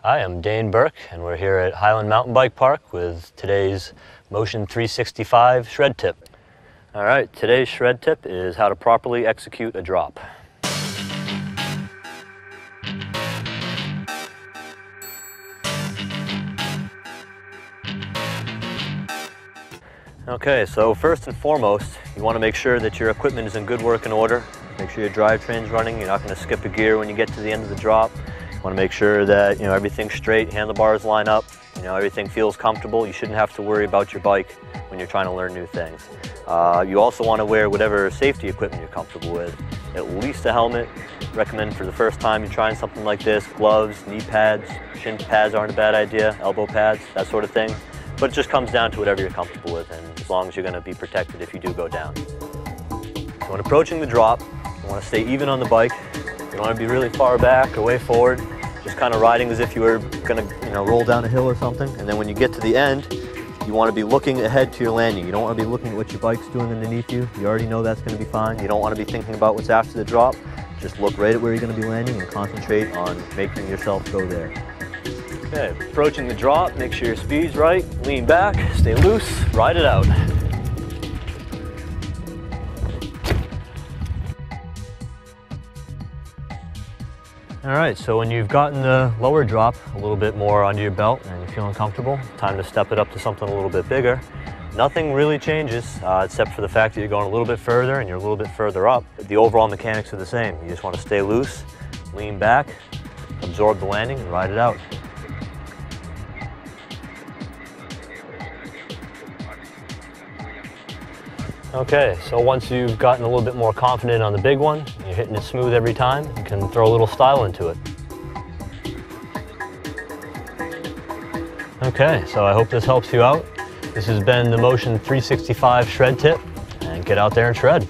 Hi, I'm Dane Berke, and we're here at Highland Mountain Bike Park with today's Motion 365 shred tip. All right, today's shred tip is how to properly execute a drop. Okay, so first and foremost, you want to make sure that your equipment is in good working order. Make sure your drivetrain's running. You're not going to skip a gear when you get to the end of the drop. You want to make sure that everything's straight, handlebars line up, everything feels comfortable. You shouldn't have to worry about your bike when you're trying to learn new things. You also want to wear whatever safety equipment you're comfortable with. At least a helmet. Recommend for the first time you're trying something like this, gloves, knee pads, shin pads aren't a bad idea, elbow pads, that sort of thing. But it just comes down to whatever you're comfortable with, and as long as you're going to be protected if you do go down. So when approaching the drop, you want to stay even on the bike. You don't want to be really far back or way forward, just kind of riding as if you were going to roll down a hill or something. And then when you get to the end, you want to be looking ahead to your landing. You don't want to be looking at what your bike's doing underneath you. You already know that's going to be fine. You don't want to be thinking about what's after the drop. Just look right at where you're going to be landing and concentrate on making yourself go there. Okay, approaching the drop, make sure your speed's right, lean back, stay loose, ride it out. All right, so when you've gotten the lower drop a little bit more under your belt and you're feeling comfortable, time to step it up to something a little bit bigger. Nothing really changes except for the fact that you're going a little bit further and you're a little bit further up. The overall mechanics are the same. You just want to stay loose, lean back, absorb the landing, and ride it out. Okay, so once you've gotten a little bit more confident on the big one, you're hitting it smooth every time, you can throw a little style into it. Okay, so I hope this helps you out. This has been the Motion 365 shred tip, and get out there and shred.